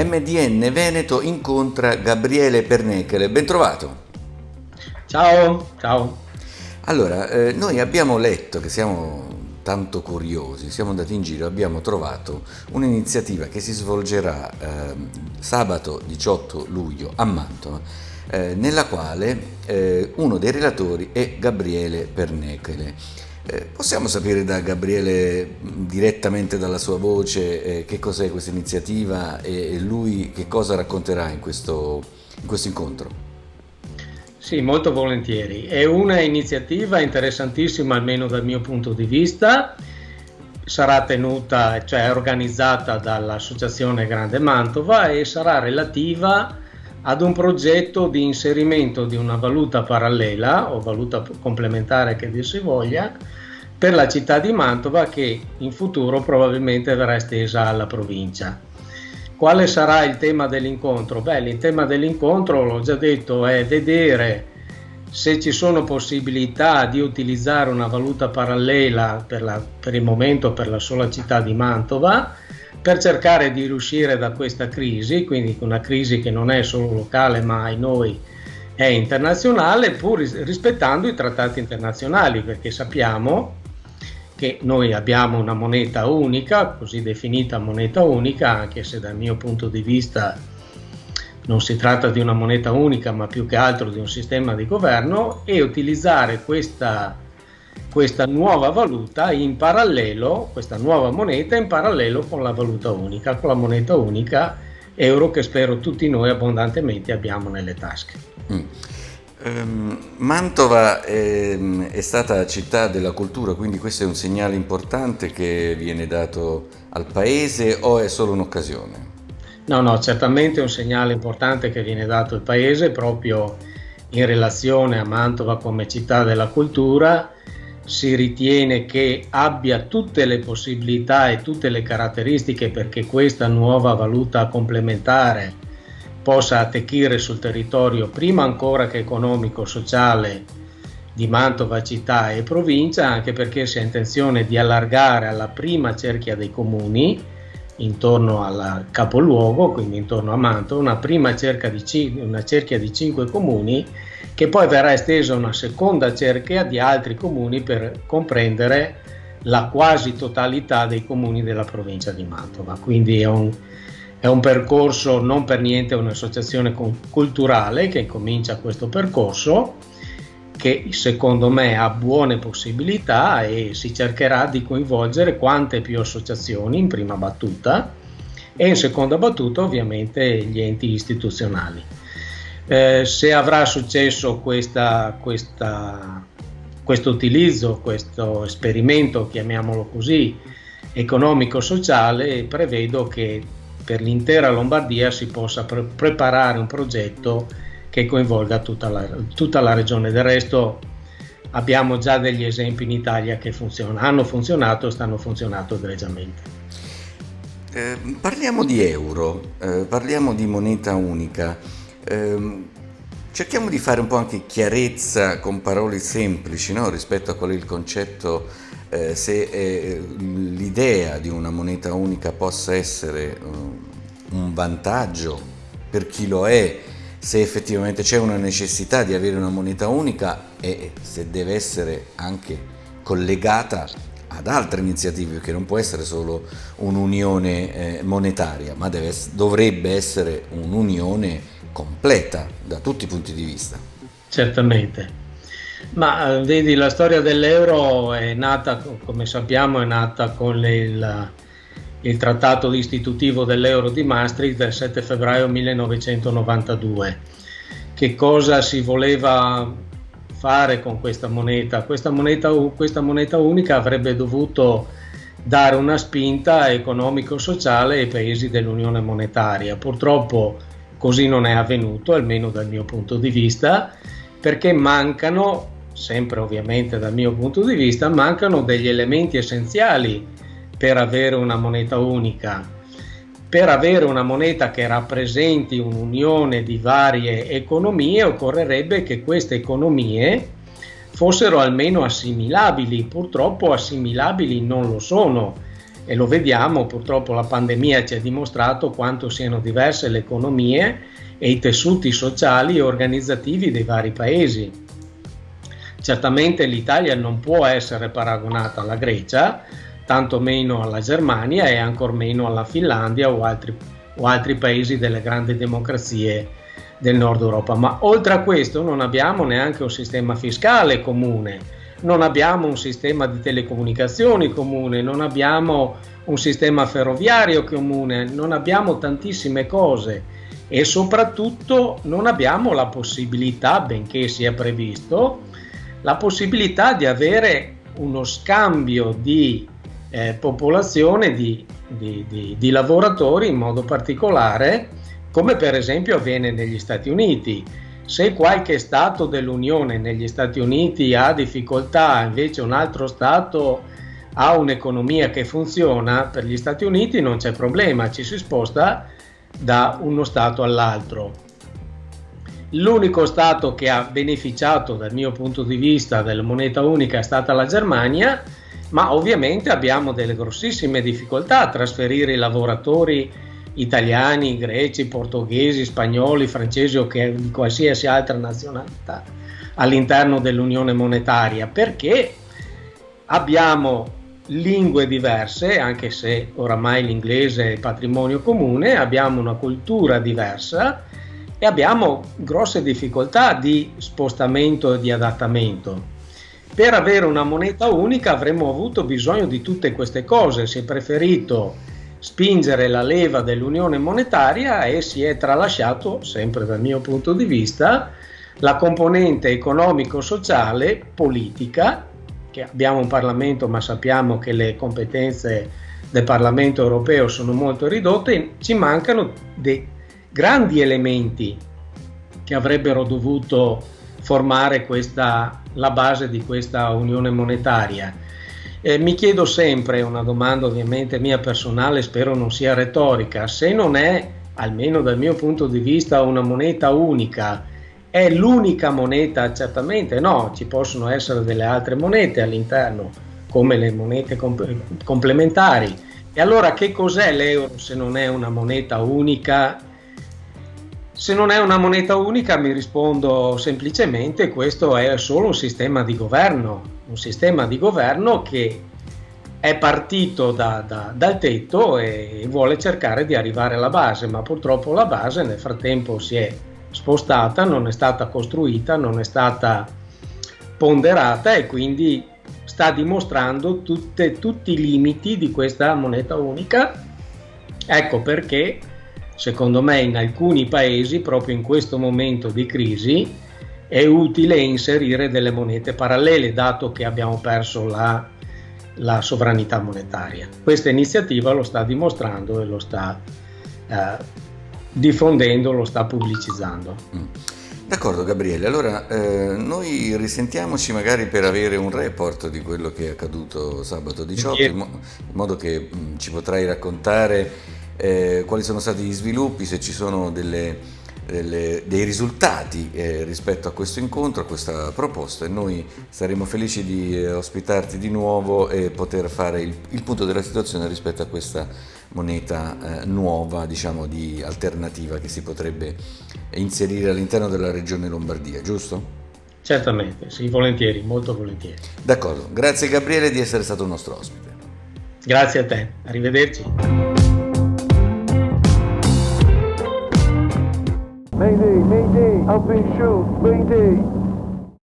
MDN Veneto incontra Gabriele Pernechele. Ben trovato. Ciao, ciao. Allora, noi abbiamo letto che siamo tanto curiosi, siamo andati in giro, abbiamo trovato un'iniziativa che si svolgerà sabato 18 luglio a Mantova, nella quale uno dei relatori è Gabriele Pernechele. Possiamo sapere da Gabriele, direttamente dalla sua voce, che cos'è questa iniziativa e lui che cosa racconterà in questo incontro? Sì, molto volentieri. È una iniziativa interessantissima, almeno dal mio punto di vista. Sarà tenuta, cioè è organizzata dall'Associazione Grande Mantova e sarà relativa ad un progetto di inserimento di una valuta parallela o valuta complementare che dir si voglia per la città di Mantova, che in futuro probabilmente verrà estesa alla provincia. Quale sarà il tema dell'incontro? Il tema dell'incontro, l'ho già detto, è vedere se ci sono possibilità di utilizzare una valuta parallela per il momento per la sola città di Mantova, per cercare di riuscire da questa crisi, quindi una crisi che non è solo locale ma ai noi è internazionale, pur rispettando i trattati internazionali, perché sappiamo che noi abbiamo una moneta unica, così definita moneta unica, anche se dal mio punto di vista non si tratta di una moneta unica, ma più che altro di un sistema di governo, e utilizzare questa nuova valuta in parallelo, questa nuova moneta in parallelo con la valuta unica, con la moneta unica euro, che spero tutti noi abbondantemente abbiamo nelle tasche. Mantova è stata città della cultura, quindi questo è un segnale importante che viene dato al paese, o è solo un'occasione? No, certamente è un segnale importante che viene dato al paese proprio in relazione a Mantova come città della cultura. Si ritiene che abbia tutte le possibilità e tutte le caratteristiche perché questa nuova valuta complementare possa attecchire sul territorio, prima ancora che economico, sociale, di Mantova città e provincia, anche perché si ha intenzione di allargare alla prima cerchia dei comuni intorno al capoluogo, quindi intorno a Mantova, una cerchia di 5 comuni, che poi verrà estesa una seconda cerchia di altri comuni per comprendere la quasi totalità dei comuni della provincia di Mantova. Quindi è un percorso, non per niente un'associazione culturale che comincia questo percorso, che secondo me ha buone possibilità, e si cercherà di coinvolgere quante più associazioni in prima battuta e in seconda battuta ovviamente gli enti istituzionali. Se avrà successo questo utilizzo, questo esperimento, chiamiamolo così, economico-sociale, prevedo che per l'intera Lombardia si possa preparare un progetto che coinvolga tutta la regione. Del resto abbiamo già degli esempi in Italia che hanno funzionato e stanno funzionando egregiamente. Parliamo di euro, parliamo di moneta unica. Cerchiamo di fare un po' anche chiarezza con parole semplici, no? Rispetto a qual è il concetto, se l'idea di una moneta unica possa essere un vantaggio per chi lo è, se effettivamente c'è una necessità di avere una moneta unica e se deve essere anche collegata ad altre iniziative, perché non può essere solo un'unione monetaria, ma dovrebbe essere un'unione completa da tutti i punti di vista. Certamente, ma vedi, la storia dell'euro è nata, come sappiamo, è nata con il trattato istitutivo dell'euro di Maastricht del 7 febbraio 1992. Che cosa si voleva fare con questa moneta? Questa moneta unica avrebbe dovuto dare una spinta economico-sociale ai paesi dell'Unione Monetaria. Purtroppo così non è avvenuto, almeno dal mio punto di vista, perché mancano, sempre ovviamente dal mio punto di vista, mancano degli elementi essenziali per avere una moneta unica. Per avere una moneta che rappresenti un'unione di varie economie, occorrerebbe che queste economie fossero almeno assimilabili. Purtroppo assimilabili non lo sono, e lo vediamo, purtroppo la pandemia ci ha dimostrato quanto siano diverse le economie e i tessuti sociali e organizzativi dei vari paesi. Certamente l'Italia non può essere paragonata alla Grecia, tanto meno alla Germania e ancor meno alla Finlandia o altri paesi delle grandi democrazie del nord Europa, ma oltre a questo non abbiamo neanche un sistema fiscale comune, non abbiamo un sistema di telecomunicazioni comune, non abbiamo un sistema ferroviario comune, non abbiamo tantissime cose e soprattutto non abbiamo la possibilità, benché sia previsto, la possibilità di avere uno scambio di popolazione, di lavoratori in modo particolare, come per esempio avviene negli Stati Uniti. Se qualche Stato dell'Unione negli Stati Uniti ha difficoltà, invece un altro Stato ha un'economia che funziona, per gli Stati Uniti non c'è problema, ci si sposta da uno Stato all'altro. L'unico Stato che ha beneficiato dal mio punto di vista della moneta unica è stata la Germania, ma ovviamente abbiamo delle grossissime difficoltà a trasferire i lavoratori italiani, greci, portoghesi, spagnoli, francesi o di qualsiasi altra nazionalità all'interno dell'Unione monetaria, perché abbiamo lingue diverse, anche se oramai l'inglese è patrimonio comune, abbiamo una cultura diversa e abbiamo grosse difficoltà di spostamento e di adattamento. Per avere una moneta unica avremmo avuto bisogno di tutte queste cose, si è preferito spingere la leva dell'unione monetaria e si è tralasciato, sempre dal mio punto di vista, la componente economico-sociale, politica, che abbiamo un Parlamento ma sappiamo che le competenze del Parlamento europeo sono molto ridotte, ci mancano dei grandi elementi che avrebbero dovuto formare la base di questa unione monetaria. Mi chiedo sempre, una domanda ovviamente mia personale, spero non sia retorica, se non è, almeno dal mio punto di vista, una moneta unica, è l'unica moneta? Certamente no, ci possono essere delle altre monete all'interno, come le monete complementari. E allora che cos'è l'euro se non è una moneta unica? Se non è una moneta unica mi rispondo semplicemente questo è solo un sistema di governo che è partito dal tetto e vuole cercare di arrivare alla base, ma purtroppo la base nel frattempo si è spostata, non è stata costruita, non è stata ponderata e quindi sta dimostrando tutti i limiti di questa moneta unica. Ecco perché secondo me in alcuni paesi, proprio in questo momento di crisi, è utile inserire delle monete parallele, dato che abbiamo perso la sovranità monetaria. Questa iniziativa lo sta dimostrando e lo sta diffondendo, lo sta pubblicizzando. D'accordo Gabriele, allora noi risentiamoci magari per avere un report di quello che è accaduto sabato 18, in modo che ci potrai raccontare quali sono stati gli sviluppi, se ci sono dei risultati rispetto a questo incontro, a questa proposta, e noi saremo felici di ospitarti di nuovo e poter fare il punto della situazione rispetto a questa moneta nuova, diciamo di alternativa, che si potrebbe inserire all'interno della regione Lombardia, giusto? Certamente, sì, volentieri, molto volentieri. D'accordo, grazie Gabriele di essere stato il nostro ospite. Grazie a te, arrivederci. Mayday, Mayday, up and shoot, Mayday.